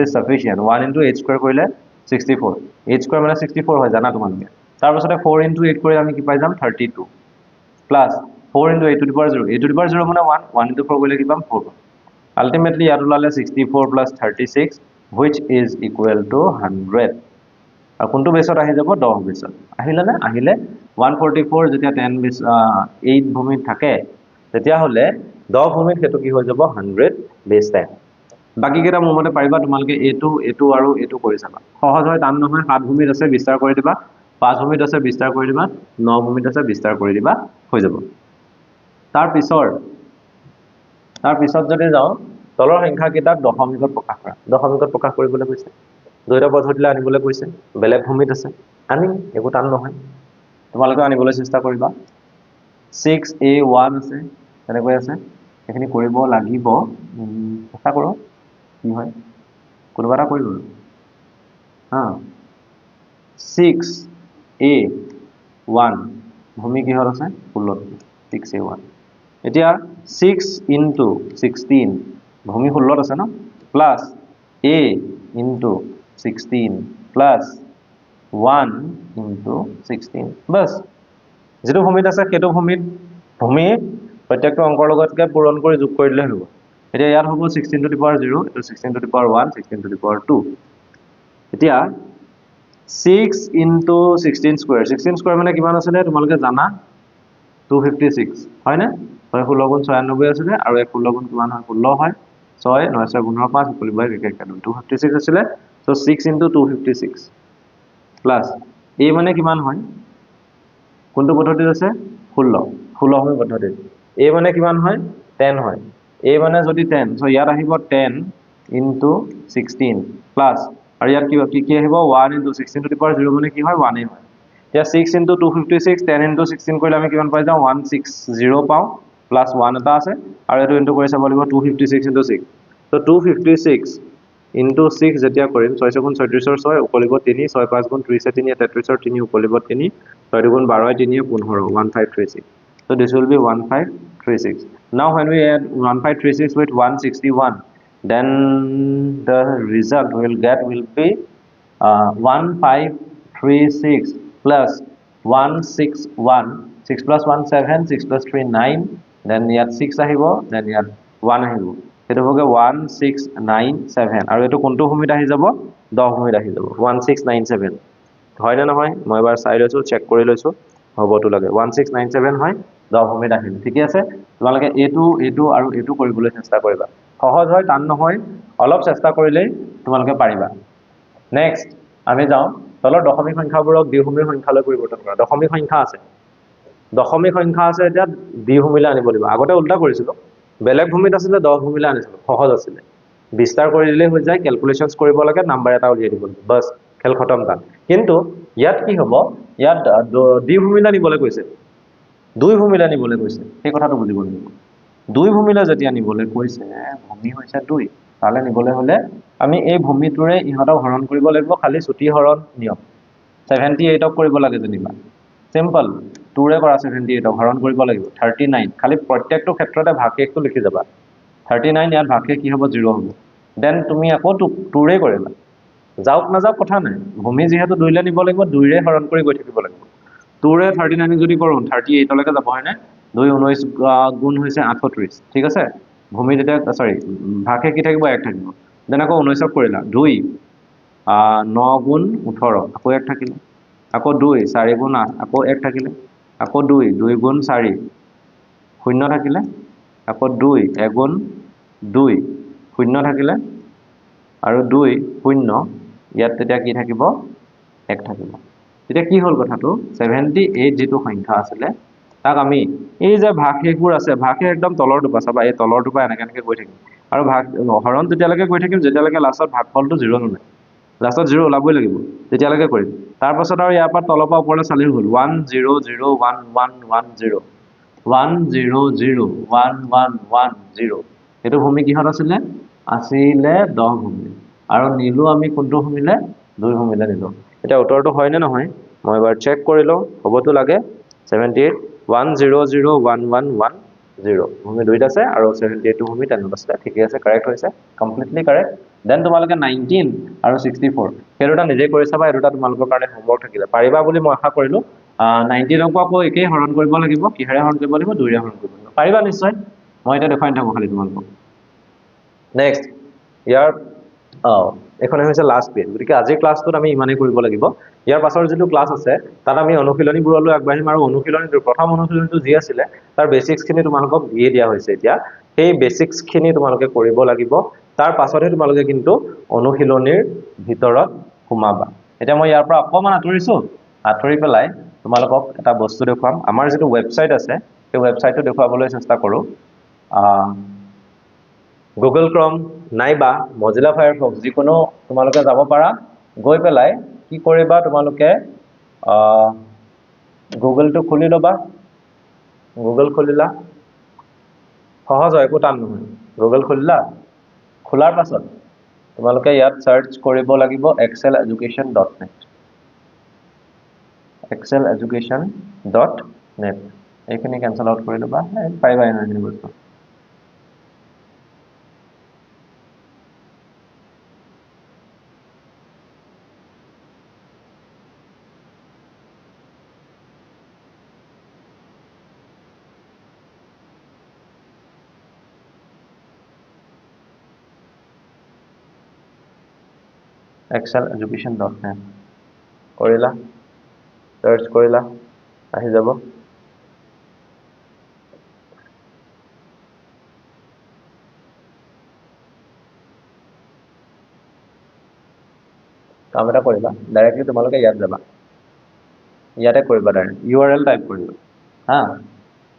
is sufficient 1 into 8 square কৰিলে 64 8 square মানে 64 হয় জানা তোমালোকে তাৰ পাছতে 4 into 8 কৰি আমি কি পাই যাম 32 plus 4 into 8 to the power 0 8 to the power 0 মানে 1 into 4 কৰিলে কি পাম 4 ultimately ইয়াত ওলালে 64 plus 36 which is equal to 100 আৰু কোনটো বেছত আহি যাব 10 বেছত আহিলে না আহিলে 144 যেতিয়া 10 বেছ 8 ভূমিত থাকে তেতিয়া হলে 10 ভূমিত হেতু কি হৈ যাব 100 বেছ 10 বাকি কেটা মোৰ মতে পাৰিবা তোমালোকে এটো আৰু এটো কৰি চাবা সহজ হয় টান নহয় 7 ভূমিত আছে বিস্তাৰ কৰি দিবা 5 ভূমিত আছে বিস্তাৰ কৰি দিবা 9 ভূমিত আছে বিস্তাৰ কৰি দিবা হৈ যাব তাৰ পিছত যদি যাও তলৰ সংখ্যা কেইটাক দশমিকত প্ৰকাশ কৰা দশমিকত প্ৰকাশ কৰিবলৈ কৈছে দুইটা পদ্ধতিলৈ আনিবলৈ কৈছে বেলেগ ভূমিত আছে আনিম একো টান নহয় তোমালোকে আনিবলৈ চেষ্টা কৰিবা 6a1 আছে তেনেকৈ আছে এখিনি কৰিব লাগিব চেষ্টা কৰো কি হয় কোনোবা এটা কৰিব হা 6a1 ভূমি কিহত আছে 16 6a1 এতিয়া 6 into 16 ভূমি 16 আছে ন plus a into 16 plus 1 into 16 বাস যেটো ভূমিত আছে কেটো ভূমি প্ৰত্যেকটো অংকৰ লগতকে পূৰণ কৰি যোগ কৰি দিলে হ'ব এতিয়া ইয়াত হ'ব 16 to the power 0 এটো 16 to the power 1 16 to the power 2 এতিয়া 6 into 16 square 16 square মানে কিমান আছে তোমালোকে জানা 256 হয় না 6 16 গুণ 96 আছে আৰু 1 16 গুণ কিমান হয় 16 হয় 6 9 6 15 5 সকলো বাই একে 256 আছে so 6 into 256 plus a মানে কিমান হয় কোনটো পদ্ধতিত আছে 16 হয় পদ্ধতিত a মানে কিমান হয় 10 হয় a মানে যদি 10 so ইয়াত আহিব 10 into 16 plus আৰু ইয়াত কি আহিব 1 into 16 to the power 0 মানে কি হয় 1 হয় এতিয়া 6 into 256 10 into 16 কৰিলে আমি কিমান পাই যাম 160 পাও plus 1 এটা আছে আৰু এটো ইনটু কৰি চাব লাগিব 256 into 6 so 256 into 6 যেতিয়া কৰিম 6 গুণ 36 ৰ 6 উপলিব 3 6 5 গুণ 30 3 33 ৰ 3 উপলিব 3 6 গুণ 12 3 15 1536 so this will be 1536 now when we add 1536 with 161 then the result will be 1536 plus 161 6 plus 1 7 6 plus 3 9 then ইয়াত 6 আহিব then ইয়াত 1 আহিব এটো হবে 1697 আৰু এটো কোনটো ভূমিত আহি যাব 10 ভূমিত আহি যাব 1697 হয় না নহয় মই এবাৰ চাই লৈছো চেক কৰি লৈছো হবটো লাগে 1697 হয় 10 ভূমিত আহিল ঠিক আছে তোমালোকে এটো আৰু এটো কৰিবলৈ চেষ্টা কৰিবা সহজ হয় টান নহয় অলপ চেষ্টা কৰিলে তোমালোকে পাৰিবা নেক্সট আমি যাও তলৰ দশমিক সংখ্যাবোৰক দ্বিভূমিৰ সংখ্যালৈ পৰিৱৰ্তন কৰা দশমিক সংখ্যা আছে এতিয়া দ্বিভূমিলৈ আনিব লাগিব আগতে উল্টা কৰিছিলো বেলেগ ভূমিত আছিল 10 ভূমিলৈ আনিছিলো সহজ আছিল বিস্তাৰ কৰি দিলে হৈ যায় ক্যালকুলেশনস কৰিব লাগে নাম্বাৰ এটা উলিয়াই দিব বাস খেল খতম তাত কিন্তু ইয়াত কি হ'ব ইয়াত দ্বিভূমিলৈ আনিবলৈ কৈছে দুই ভূমিলৈ আনিবলৈ কৈছে এই কথাটো বুজিব লাগিব দুই ভূমিলৈ যেতিয়া আনিবলৈ কৈছে ভূমি হৈছে 2 তালে নিবলৈ হলে আমি এই ভূমিটোৰে ইহতক হৰণ কৰিব লাগিব খালি ছুটি হৰণ নিয়ম 78ক কৰিব লাগে যেনিবা সিম্পল 2 ৰে কৰা 78ক হৰণ কৰিব লাগিব 39 খালি প্ৰত্যেকটো ক্ষেত্ৰতে ভাগশেষটো লিখি যাবা 39 ইয়াত ভাগশেষ কি হ'ব 0 হ'ব দেন তুমি আকৌ 2 ৰে কৰিবা যাওক না যাওক কথা নাই ভূমি যেহেতু 2 লে নিব লাগিব 2 ৰে হৰণ কৰি গৈ থাকিব লাগিব 2 ৰে 39 যদি কৰো 38 লৈকে যাব হয়নে 2 19 গুণ হৈছে 38 ঠিক আছে ভূমি যেতিয়া সৰি ভাগশেষ কি থাকিব 1 থাকিব দেন আকৌ 19ক কৰিলা 2 9 গুণ 18 আকৌ 1 থাকিলে আকৌ 2 4 গুণ 8 আকৌ 1 থাকিলে আকৌ 2 2 গুণ 4 শূন্য থাকিলে আকৌ 2 1 গুণ 2 শূন্য থাকিলে আৰু 2 শূন্য ইয়াত তেতিয়া কি থাকিব 1 থাকিব তেতিয়া কি হ'ল কথাটো 78 যেটো সংখ্যা আছিলে তাক আমি এই যে ভাগশেষবোৰ আছে ভাগশেষ একদম তলৰ দুপা চাবা এই তলৰ দুপা এনেকৈ গৈ থাকিম আৰু ভাগ হৰণ তেতিয়ালৈকে গৈ থাকিম যেতিয়ালৈকে লাষ্টত ভাগফলটো 0 নোলায় লাষ্টত 0 ওলাবই লাগিব তেতিয়ালৈকে কৰিম তাৰ পাছত আৰু ইয়াৰ পৰা তলৰ পৰা ওপৰলৈ চালেই হ'ল 1 0 0 1 1 1 0 1 0 0 1 1 1 0 এইটো ভূমি কিহত আছিলে 10 ভূমি আৰু নিলো আমি কোনটো ভূমিলে 2 ভূমিলে নিলো এটা উত্তৰটো হয় নে নহয় মই এবাৰ চেক কৰি লওঁ হবতো লাগে 78 1 0 0 1 1 1 0 ভূমি দুইটা আছে আৰু 78 ভূমি তেনত আছে ঠিকই আছে কাৰেক্ট হৈছে কমপ্লিটলি কাৰেক্ট দেন তোমালোকে 19 আৰু 64 হেৰুটা নিজে কৰি চাবা এৰুটা তোমালোকৰ কাৰণে হোমৱৰ্ক থাকিলে পাৰিবা বুলি মই আশা কৰিলো 19 কো আকৌ একেই হৰণ কৰিব লাগিব কিহেৰে হৰণ কৰিব লাগিব 2 ৰে হৰণ কৰিব লাগিব পাৰিবা নিশ্চয় মই এটা দেখাই থাকো খালি তোমালোকক নেক্সট ইয়াৰ এখন হৈছে লাষ্ট পেজ গতিকে আজিৰ ক্লাছটোত আমি ইমানেই কৰিব লাগিব ইয়াৰ পাছৰ যেটো ক্লাছ আছে তাত আমি অনুশীলনীবোৰলৈ আগবাঢ়িম আৰু অনুশীলনীটো প্ৰথম অনুশীলনীটো যি আছিল তাৰ বেসিক্স খিনি তোমালোকক দিয়ে দিয়া হৈছে এতিয়া সেই বেসিক্স খিনি তোমালোকে কৰিব লাগিব তাৰ পাছতহে তোমালোকে কিন্তু অনুশীলনীৰ ভিতৰত সোমাবা এতিয়া মই ইয়াৰ পৰা অকমান আঁতৰিছো আঁতৰি পেলাই তোমালোকক এটা বস্তু দেখুৱাম আমাৰ যেটো ওয়েবসাইট আছে সেই ওয়েবসাইটটো দেখুৱাবলৈ চেষ্টা কৰো Google Chrome নাইবা Mozilla Firefox যিকোনো তোমালোকে যাব পাৰা গৈ পেলাই কি কৰিবা তোমালোকে Google টো খুলি লবা Google খুলিলা সহজ হয় একো টান নহয় Google খুলিলা খোলাৰ পাছত তোমালোকে ইয়াত সাৰ্চ কৰিব লাগিব exceleducation.net exceleducation.net এইখিনি কেনসেল আউট কৰি লবা পাৰিবা এনে বস্তু exceleducation.net কৰিলা সাৰ্চ কৰিলা আহি যাব কাম এটা কৰিবা ডাইৰেক্টলি তোমালোকে ইয়াত যাবা ইয়াতে কৰিবা ডাইৰেক্ট URL টাইপ কৰিবা হা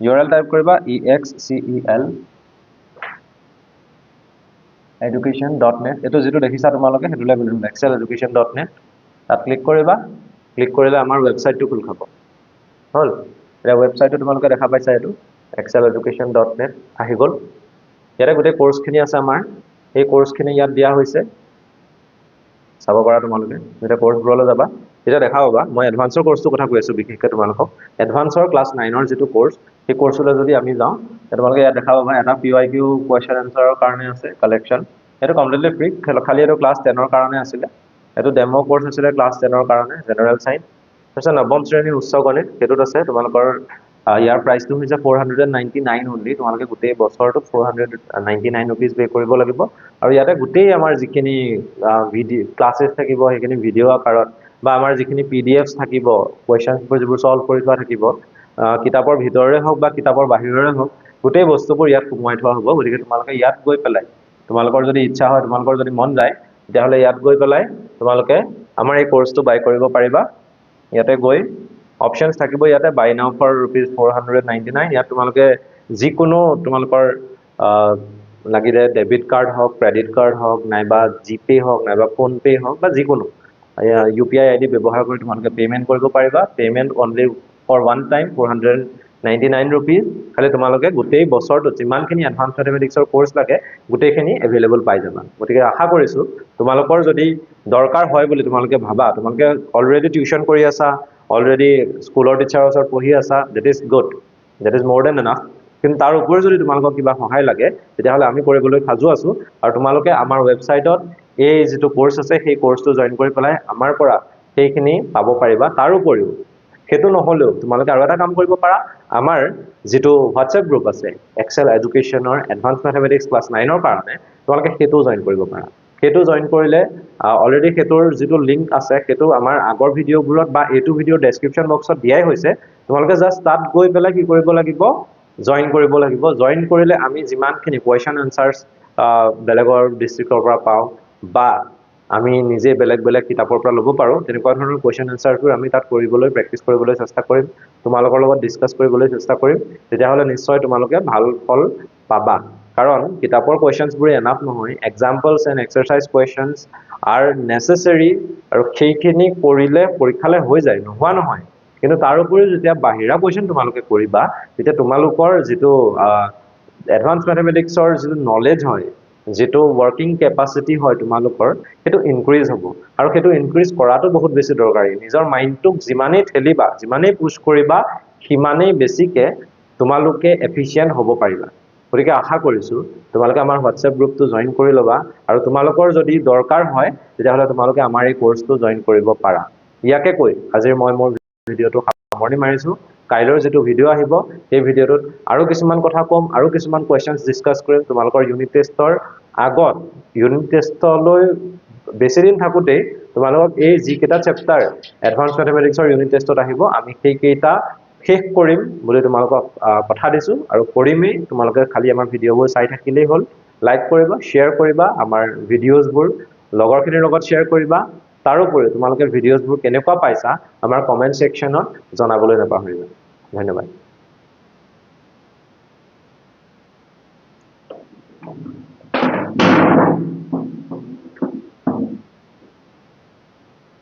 URL টাইপ কৰিবা excel education.net এটো যেটো দেখিছা তোমালোকে হেতুলে exceleducation.net তাত ক্লিক কৰিবা ক্লিক কৰিলে আমাৰ ওয়েবসাইটটো খুল খাব হল এই ওয়েবসাইটটো তোমালোকে দেখা পাইছা এটো exceleducation.net আহি গল ইয়াতে গোটে কোৰ্সখিনি আছে আমাৰ এই কোৰ্সখিনি ইয়াত দিয়া হৈছে চাব পাৰা তোমালোকে যেটা কোৰ্সবোৰলৈ যাবা এটা দেখা পাবা মই এডভান্সৰ কোৰ্সটো কথা কৈ আছো বিশেষকৈ তোমালোকক এডভান্সৰ ক্লাস 9 ৰ যেটো কোৰ্স সেই কোৰ্সলৈ যদি আমি যাওঁ তোমালোকে ইয়াত দেখা পাবা এটা PYQ কোৱেশ্চন আনসাৰৰ কাৰণে আছে কালেকচন এটো কমপ্লিটলি ফ্ৰী খালি এটো ক্লাস 10 ৰ কাৰণে আছিল এটো ডেমো কোৰ্স আছিল ক্লাস 10 ৰ কাৰণে জেনাৰেল সাইন্স তাৰছত নৱম শ্ৰেণীৰ উচ্চ গণিত হেতুত আছে তোমালোকৰ ইয়াৰ প্ৰাইসটো হৈছে 499 only তোমালোকে গোটেই বছৰটো 499 rupees পে কৰিব লাগিব আৰু ইয়াতে গোটেই আমাৰ যিখিনি ভিডিও ক্লাसेস থাকিব হেখিনি ভিডিও আকাৰত বা আমাৰ যিখিনি PDFs থাকিব কোৱেশ্চনবোৰ যিবোৰ সলভ কৰি থোৱা থাকিব কিতাপৰ ভিতৰৰে হওক বা কিতাপৰ বাহিৰৰে হওক গোটেই বস্তুবোৰ ইয়াত সোমাই থোৱা হ'ব গতিকে তোমালোকে ইয়াত গৈ পেলাই তোমালোকৰ যদি ইচ্ছা হয় তোমালোকৰ যদি মন যায় তেতিয়াহলে ইয়াত গৈ পেলাই তোমালোকে আমাৰ এই কোৰ্সটো বাই কৰিব পাৰিবা ইয়াতে গৈ অপশনস থাকিব ইয়াতে বাই নাও ফৰ ₹499 ইয়াত তোমালোকে যিকোনো তোমালোকৰ লাগিলে ডেবিট কাৰ্ড হওক ক্ৰেডিট কাৰ্ড হওক নাইবা জিপে হওক নাইবা ফোন পে হওক বা যিকোনো UPI ID ব্যৱহাৰ কৰি তোমালোকে পেমেন্ট কৰিব পাৰিবা payment only for one time 499 rupees খালি তোমালোকে গোটেই বছৰটো যিমানখিনি এডভান্স ম্যাথমেটিক্সৰ কোৰ্স লাগে গোটেইখিনি अवेलेबल পাই যাবা গতিকে আশা কৰিছো তোমালোকৰ যদি দৰকাৰ হয় বুলি তোমালোকে ভাবা তোমালোকে অলৰেডি টিউশন কৰি আছা অলৰেডি স্কুলৰ টিচাৰৰ ওচৰত পঢ়ি আছা that is good that is more than enough কিন্তু তাৰ উপৰি যদি তোমালোকক কিবা সহায় লাগে তেতিয়াহলে আমি কৰিবলৈ সাজু আছো আৰু তোমালোকে আমাৰ ওয়েবসাইটত এই যেটো কোৰ্স আছে সেই কোৰ্সটো জয়েন কৰি পেলাই আমাৰ পৰা সেইখিনি পাব পাৰিবা তাৰ উপৰিও হেতু নহলেও তোমালোকে আৰু এটা কাম কৰিব পাৰা আমাৰ যেটো WhatsApp গ্ৰুপ আছে এক্সেল এডুকেশনৰ এডভান্স ম্যাথমেটিক্স ক্লাস 9 ৰ কাৰণে তোমালোকে হেতু জয়েন কৰিব পাৰা সেইটো জয়েন কৰিলে অলৰেডি সেইটোৰ যিটো লিংক আছে সেইটো আমাৰ আগৰ ভিডিঅ'বোৰত বা এইটো ভিডিঅ'ৰ ডেছক্ৰিপশ্যন বক্সত দিয়াই হৈছে তোমালোকে জাষ্ট তাত গৈ পেলাই কি কৰিব লাগিব জয়েন কৰিব লাগিব জয়েন কৰিলে আমি যিমানখিনি কোৱেশ্চন আনসাৰ্ছ বেলেগৰ ডিষ্ট্ৰিক্টৰ পৰা পাওঁ বা আমি নিজে বেলেগ বেলেগ কিতাপৰ পৰা ল'ব পাৰোঁ তেনেকুৱা ধৰণৰ কোৱেশ্চন আনসাৰবোৰ আমি তাত কৰিবলৈ প্ৰেক্টিছ কৰিবলৈ চেষ্টা কৰিম তোমালোকৰ লগত ডিছকাছ কৰিবলৈ চেষ্টা কৰিম তেতিয়াহ'লে নিশ্চয় তোমালোকে ভাল ফল পাবা কাৰণ কিতাপৰ কুৱেশ্যনছবোৰে এনাফ নহয় examples and exercise questions R necessary আৰু সেইখিনি কৰিলে পৰীক্ষালৈ হৈ যায় নোহোৱা নহয় কিন্তু তাৰ উপৰিও যেতিয়া বাহিৰা কুৱেশ্যন তোমালোকে কৰিবা তেতিয়া তোমালোকৰ যিটো এডভান্স মেথমেটিক্সৰ যিটো নলেজ হয় যেটো ওয়াৰ্কিং ক্যাপাসিটি হয় তোমালোকৰ হেতু ইনক্ৰিজ হ'ব আৰু হেতু ইনক্ৰিজ কৰাটো বহুত বেছি দৰকাৰী নিজৰ মাইন্ডটোক যিমানেই ঠেলিবা যিমানেই পুশ কৰিবা সিমানেই বেছিকে তোমালোকে এফিশিয়েন্ট হ'ব পাৰিবা গতিকে আশা কৰিছো তোমালোকে আমাৰ হোৱাটসঅ্যাপ গ্ৰুপটো জয়েন কৰি ল'বা আৰু তোমালোকৰ যদি দৰকাৰ হয় তেতিয়াহ'লে তোমালোকে আমাৰ এই কোৰ্সটো জয়েন কৰিব পাৰা ইয়াকে কৈ আজিৰ মই মোৰ ভিডিঅ'টো সামৰণি মাৰিছো কাইলৈৰ যেটো ভিডিঅ' আহিব এই ভিডিঅ'টোত আৰু কিছুমান কথা কম আৰু কিছুমান কোৱেশ্চনছ ডিসকাস কৰিম তোমালোকৰ ইউনিট টেষ্টৰ আগত ইউনিট টেষ্টলৈ বেছি দিন থাকোতে তোমালোকক এই যি কেটা চেপ্টাৰ এডভান্স ম্যাথমেটিক্সৰ ইউনিট টেষ্টত আহিব আমি সেই কেটা শেষ কৰিম বুলি তোমালোকক কথা দিছো আৰু কৰিমেই তোমালোকে খালি আমাৰ ভিডিঅ'বোৰ চাই থাকিলেই হ'ল লাইক কৰিবা শেয়াৰ কৰিবা আমাৰ ভিডিঅ'ছবোৰ লগৰখিনিৰ লগত শেয়াৰ কৰিবা তাৰোপৰি তোমালোকে ভিডিঅ'ছবোৰ কেনেকুৱা পাইছা আমাৰ কমেন্ট সেকশনত জনাবলৈ নাপাহৰিবা ধন্যবাদ